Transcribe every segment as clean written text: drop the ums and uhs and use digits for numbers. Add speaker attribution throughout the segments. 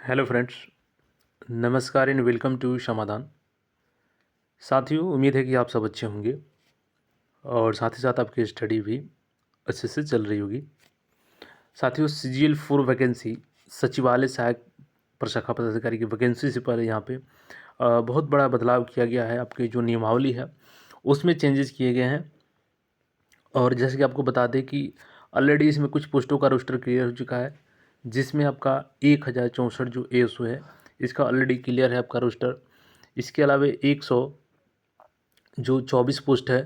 Speaker 1: Hello friends, नमस्कार and welcome to समाधान। साथियों, उम्मीद है कि आप सब अच्छे होंगे और साथ ही साथ आपकी स्टडी भी अच्छे से चल रही होगी। साथियों, सीजीएल 4 वैकेंसी सचिवालय सहायक प्रशाखा पदाधिकारी की वैकेंसी से पहले यहाँ पे बहुत बड़ा बदलाव किया गया है। आपकी जो नियमावली है उसमें चेंजेस किए गए हैं। और जैसे कि आपको बता दें कि ऑलरेडी इसमें कुछ पोस्टों का रोस्टर क्लियर हो चुका है, जिसमें आपका 1064 जो एएसओ है इसका ऑलरेडी क्लियर है आपका रोस्टर। इसके अलावा 100 जो 24 पोस्ट है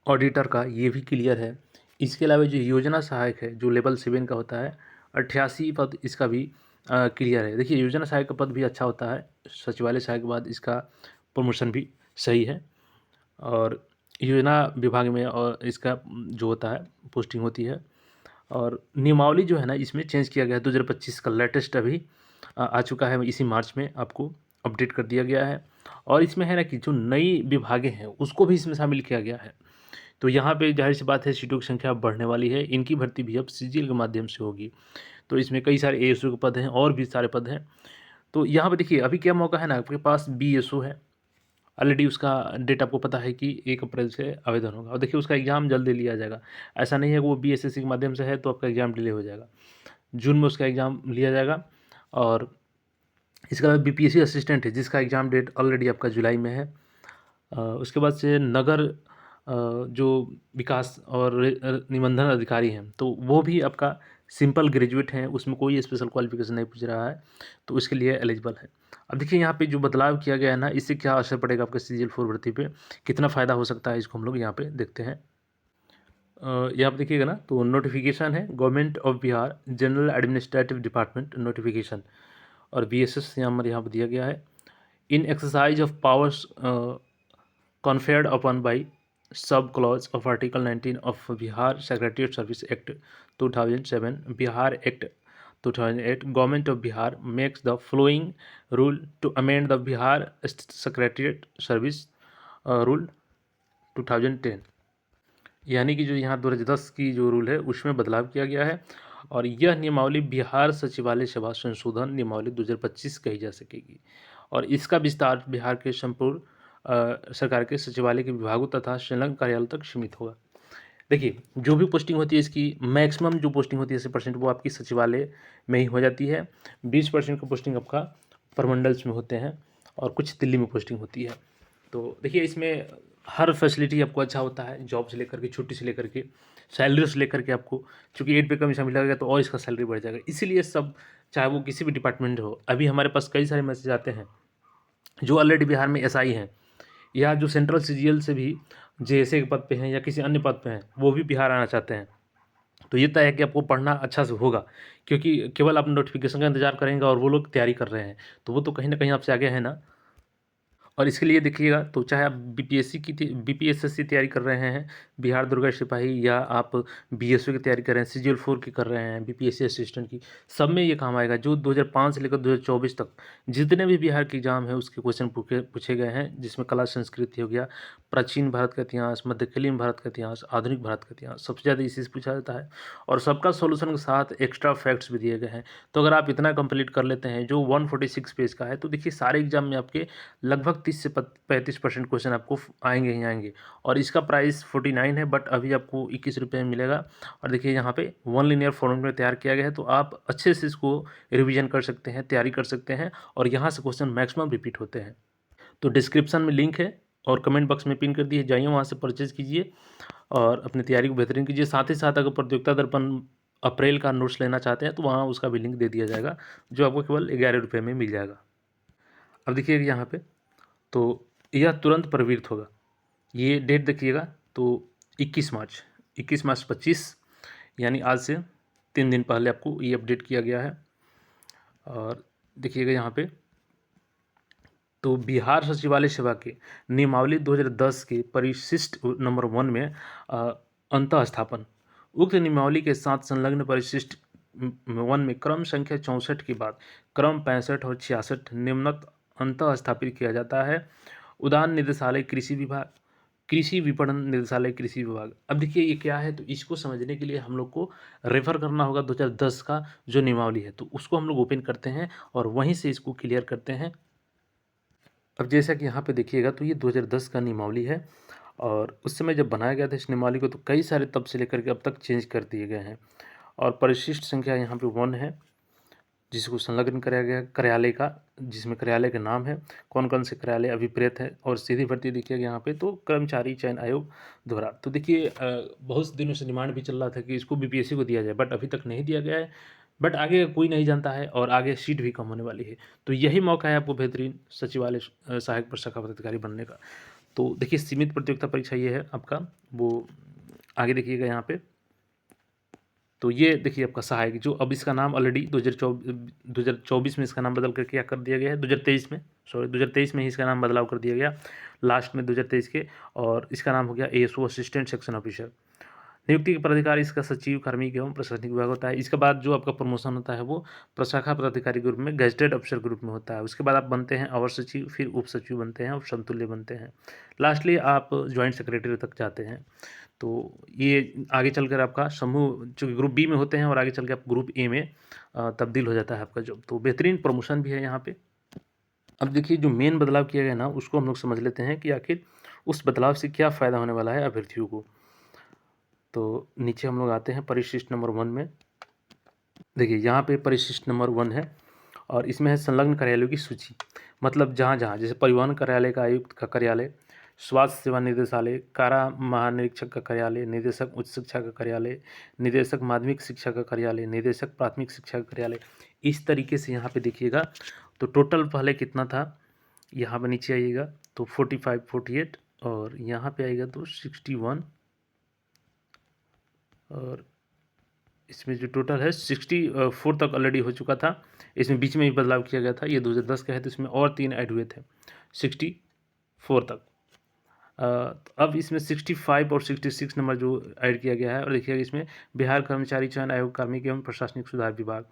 Speaker 1: ऑडिटर का, ये भी क्लियर है। इसके अलावा जो योजना सहायक है जो लेवल 7 का होता है, 88 पद इसका भी क्लियर है। देखिए, योजना सहायक का पद भी अच्छा होता है, सचिवालय सहायक के बाद इसका प्रमोशन भी सही है। और योजना विभाग में और इसका जो होता है पोस्टिंग होती है। और नियमावली जो है ना, इसमें चेंज किया गया है। 2025 का लेटेस्ट अभी आ चुका है, इसी मार्च में आपको अपडेट कर दिया गया है। और इसमें है ना कि जो नई विभागें हैं उसको भी इसमें शामिल किया गया है। तो यहाँ पे जाहिर सी बात है, सीटों की संख्या बढ़ने वाली है। इनकी भर्ती भी अब सीजीएल के माध्यम से होगी। तो इसमें कई सारे एएसओ के पद हैं और भी सारे पद हैं। तो यहाँ पे देखिए, अभी क्या मौका है ना, आपके पास बीएसओ है ऑलरेडी, उसका डेट आपको पता है कि 1 अप्रैल से आवेदन होगा। और देखिए, उसका एग्ज़ाम जल्दी लिया जाएगा। ऐसा नहीं है कि वो बीएसएससी के माध्यम से है तो आपका एग्ज़ाम डिले हो जाएगा। जून में उसका एग्ज़ाम लिया जाएगा। और इसके अलावा बीपीएससी असिस्टेंट है, जिसका एग्ज़ाम डेट ऑलरेडी आपका जुलाई में है। उसके बाद से नगर जो विकास और निबंधन अधिकारी हैं, तो वो भी आपका सिंपल ग्रेजुएट हैं, उसमें कोई स्पेशल क्वालिफिकेशन नहीं पूछ रहा है, तो इसके लिए एलिजिबल है। अब देखिए, यहाँ पे जो बदलाव किया गया है ना, इससे क्या असर पड़ेगा आपके सीजीएल 4 भर्ती पे, कितना फ़ायदा हो सकता है, इसको हम लोग यहाँ पे देखते हैं। यहाँ पे देखिएगा ना, तो नोटिफिकेशन है government of Bihar general administrative department notification, और बीएसएस यहाँ पर दिया गया है। In exercise of powers conferred upon by sub clause of Article 19 of Bihar Secretariat Service Act 2007, Bihar Act 2008, Government of Bihar makes the following rule to amend the Bihar Secretariat Service Rule 2010। यानी कि जो यहाँ 2010 की जो rule है उसमें बदलाव किया गया है। और यह नियमावली बिहार सचिवालय सेवा संशोधन नियमावली 2025 कही जा सकेगी। और इसका विस्तार बिहार के संपूर्ण सरकार के सचिवालय के विभागों तथा संलग्न कार्यालयों तक सीमित होगा। देखिए, जो भी पोस्टिंग होती है इसकी मैक्सिमम जो पोस्टिंग होती है 80% वो आपकी सचिवालय में ही हो जाती है। 20% का पोस्टिंग आपका प्रमंडल्स में होते हैं और कुछ दिल्ली में पोस्टिंग होती है। तो देखिए, इसमें हर फैसिलिटी आपको अच्छा होता है, जॉब से लेकर के, छुट्टी से लेकर के, सैलरी से लेकर के आपको, चूँकि 8 पे कमीशन मिलेगा तो और इसका सैलरी बढ़ जाएगा। इसीलिए सब, चाहे वो किसी भी डिपार्टमेंट हो, अभी हमारे पास कई सारे मैसेज आते हैं जो ऑलरेडी बिहार में एसआई हैं या जो सेंट्रल सीजीएल से भी जेएसए के पद पे हैं या किसी अन्य पद पे हैं, वो भी बिहार आना चाहते हैं। तो ये तय है कि आपको पढ़ना अच्छा से होगा, क्योंकि केवल आप नोटिफिकेशन का इंतजार करेंगे और वो लोग तैयारी कर रहे हैं, तो वो तो कहीं ना कहीं आपसे आगे है ना। और इसके लिए देखिएगा, तो चाहे आप बीपीएससी की बीपीएसएससी तैयारी कर रहे हैं, बिहार दुर्गा सिपाही, या आप बीएसओ की तैयारी कर रहे हैं, सीजीएल 4 की कर रहे हैं, बीपीएससी असिस्टेंट की, सब में ये काम आएगा। जो 2005 से लेकर 2024 तक जितने भी बिहार के एग्जाम है उसके क्वेश्चन पूछे गए हैं, जिसमें कला संस्कृति हो गया, प्राचीन भारत का इतिहास, मध्यकालीन भारत का इतिहास, आधुनिक भारत का इतिहास, सबसे ज़्यादा इसी से पूछा जाता है। और सबका सोल्यूशन के साथ एक्स्ट्रा फैक्ट्स भी दिए गए हैं। तो अगर आप इतना कंप्लीट कर लेते हैं जो 146 पेज का है, तो देखिए सारे एग्जाम में आपके लगभग 30 से 35% क्वेश्चन आपको आएंगे ही आएंगे। और इसका प्राइस 49 है, बट अभी आपको 21 रुपये में मिलेगा। और देखिए, यहाँ पे 1 लीनियर फॉर्मेट में तैयार किया गया है, तो आप अच्छे से इसको रिवीजन कर सकते हैं, तैयारी कर सकते हैं, और यहाँ से क्वेश्चन मैक्सिमम रिपीट होते हैं। तो डिस्क्रिप्शन में लिंक है और कमेंट बॉक्स में पिन कर दिए, जाइए वहाँ से परचेज कीजिए और अपनी तैयारी को बेहतरीन कीजिए। साथ ही साथ अगर प्रतियोगिता दर्पण अप्रैल का नोट्स लेना चाहते हैं तो वहाँ उसका भी लिंक दे दिया जाएगा, जो आपको केवल 11 रुपये में मिल जाएगा। अब देखिए यहाँ पे, तो यह तुरंत प्रवृत्त होगा। ये डेट देखिएगा, तो 21 मार्च 25, यानी आज से 3 दिन पहले आपको ये अपडेट किया गया है। और देखिएगा यहाँ पे, तो बिहार सचिवालय सेवा के नियमावली 2010 के परिशिष्ट नंबर 1 में अंतः स्थापन, उक्त नियमावली के साथ संलग्न परिशिष्ट 1 में क्रम संख्या 64 के बाद क्रम 65 और 66 निम्नत अंतः स्थापित किया जाता है। उदान निदेशालय कृषि विभाग, कृषि विपणन निदेशालय कृषि विभाग। अब देखिए ये क्या है, तो इसको समझने के लिए हम लोग को रेफ़र करना होगा 2010 का जो नियमावली है, तो उसको हम लोग ओपन करते हैं और वहीं से इसको क्लियर करते हैं। अब जैसा कि यहाँ पे देखिएगा, तो ये 2010 का नियमावली है और उस समय जब बनाया गया था इस नियमावली को, तो कई सारे तब से लेकर के अब तक चेंज कर दिए गए हैं। और परिशिष्ट संख्या यहाँ पे 1 है, जिसको संलग्न कराया गया कार्यालय का, जिसमें कार्यालय का नाम है, कौन-कौन से कार्यालय अभिप्रेत है। और सीधी भर्ती देखिएगा यहाँ पे, तो कर्मचारी चयन आयोग द्वारा। तो देखिए बहुत दिनों से डिमांड भी चल रहा था कि इसको बीपीएससी को दिया जाए, बट अभी तक नहीं दिया गया है। बट आगे कोई नहीं जानता है और आगे सीट भी कम होने वाली है, तो यही मौका है आपको बेहतरीन सचिवालय सहायक प्रशाखा पदाधिकारी बनने का। तो देखिए सीमित प्रतियोगिता परीक्षा ये है आपका, वो आगे देखिएगा यहाँ पे। तो ये देखिए आपका सहायक, जो अब इसका नाम ऑलरेडी 2024 में इसका नाम बदल कर क्या कर दिया गया है, 2023 में ही इसका नाम बदलाव कर दिया गया लास्ट में 2023 के, और इसका नाम हो गया एएसओ असिस्टेंट सेक्शन ऑफिसर। नियुक्ति के पदाधिकारी इसका सचिव, कार्मिक एवं प्रशासनिक विभाग होता है। इसके बाद जो आपका प्रमोशन होता है वो प्रशाखा पदाधिकारी के रूप में, गेजेटेड अफसर के रूप में होता है। उसके बाद आप बनते हैं अवर सचिव, फिर उप सचिव बनते हैं और समतुल्य बनते हैं। लास्टली आप ज्वाइंट सेक्रेटरी तक जाते हैं। तो ये आगे चलकर आपका समूह जो ग्रुप बी में होते हैं और आगे चल के आप ग्रुप ए में तब्दील हो जाता है आपका जॉब। तो बेहतरीन प्रमोशन भी है यहाँ पे। अब देखिए जो मेन बदलाव किया गया ना, उसको हम लोग समझ लेते हैं कि आखिर उस बदलाव से क्या फ़ायदा होने वाला है अभ्यर्थियों को। तो नीचे हम लोग आते हैं परिशिष्ट नंबर 1 में। देखिए यहाँ पे परिशिष्ट नंबर 1 है और इसमें है संलग्न कार्यालयों की सूची। मतलब जहाँ-जहाँ, जैसे परिवहन कार्यालय का आयुक्त का कार्यालय, स्वास्थ्य सेवा निदेशालय, कारा महानिरीक्षक का कार्यालय, निदेशक उच्च शिक्षा का कार्यालय, निदेशक माध्यमिक शिक्षा का कार्यालय, निदेशक प्राथमिक शिक्षा का कार्यालय, इस तरीके से यहाँ पे देखिएगा। तो टोटल पहले कितना था, यहाँ पे नीचे आइएगा तो 45, 48 और यहाँ पे आएगा तो 61 और इसमें जो टोटल है 64 तक ऑलरेडी हो चुका था। इसमें बीच में भी बदलाव किया गया था, ये 2010 का है, तो इसमें और 3 ऐड हुए थे 64 तक। अब इसमें 65 और 66 नंबर जो ऐड किया गया है, और देखिएगा इसमें बिहार कर्मचारी चयन आयोग, कार्मिक एवं प्रशासनिक सुधार विभाग।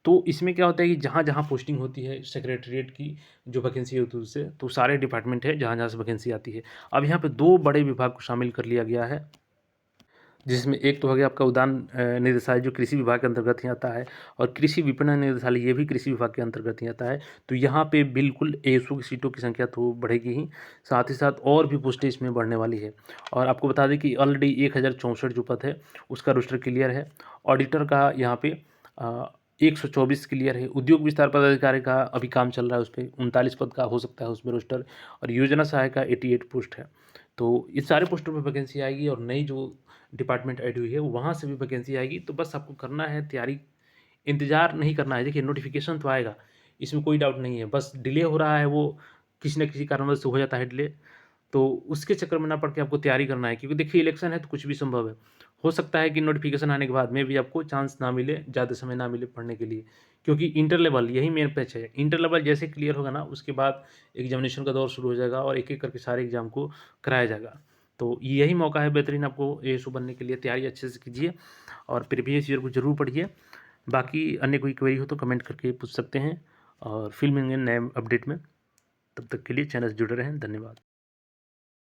Speaker 1: तो इसमें क्या होता है कि जहाँ-जहाँ पोस्टिंग होती है सेक्रेटेरिएट की, जो वैकेंसी होती है उससे, तो सारे डिपार्टमेंट है जहाँ-जहाँ से वैकेंसी आती है। अब यहाँ पे 2 बड़े विभाग को शामिल कर लिया गया है, जिसमें एक तो हो गया आपका उद्यान निदेशालय, जो कृषि विभाग के अंतर्गत ही आता है, और कृषि विपणन निदेशालय, ये भी कृषि विभाग के अंतर्गत ही आता है। तो यहाँ पे बिल्कुल एएसओ की सीटों की संख्या तो बढ़ेगी ही, साथ ही साथ और भी पोस्टें इसमें बढ़ने वाली है। और आपको बता दें कि ऑलरेडी 1064 जो पद है उसका रोस्टर क्लियर है। ऑडिटर का यहाँ पे 124 क्लियर है। उद्योग विस्तार पदाधिकारी का अभी काम चल रहा है, उस पर 39 पद का हो सकता है उसमें रोस्टर, और योजना सहायक का 88 पोस्ट है। तो इस सारे पोस्टों पर वैकेंसी आएगी, और नई जो डिपार्टमेंट ऐड हुई है वहाँ से भी वैकेंसी आएगी। तो बस आपको करना है तैयारी, इंतज़ार नहीं करना है। देखिए नोटिफिकेशन तो आएगा, इसमें कोई डाउट नहीं है, बस डिले हो रहा है, वो किसी न किसी कारणवश से हो जाता है डिले, तो उसके चक्कर में ना पड़ के आपको तैयारी करना है, क्योंकि देखिए इलेक्शन है तो कुछ भी संभव है। हो सकता है कि नोटिफिकेशन आने के बाद में भी आपको चांस ना मिले, ज़्यादा समय ना मिले पढ़ने के लिए, क्योंकि इंटर लेवल यही मेन पैच है। इंटर लेवल जैसे क्लियर होगा ना, उसके बाद एग्जामिनेशन का दौर शुरू हो जाएगा और एक-एक करके सारे एग्ज़ाम को कराया जाएगा। तो यही मौका है बेहतरीन आपको एएसओ बनने के लिए। तैयारी अच्छे से कीजिए और प्रीवियस ईयर को ज़रूर पढ़िए। बाकी अन्य कोई क्वेरी हो तो कमेंट करके पूछ सकते हैं, और फिर मिलेंगे नए अपडेट में। तब तक के लिए चैनल से जुड़े रहें। धन्यवाद।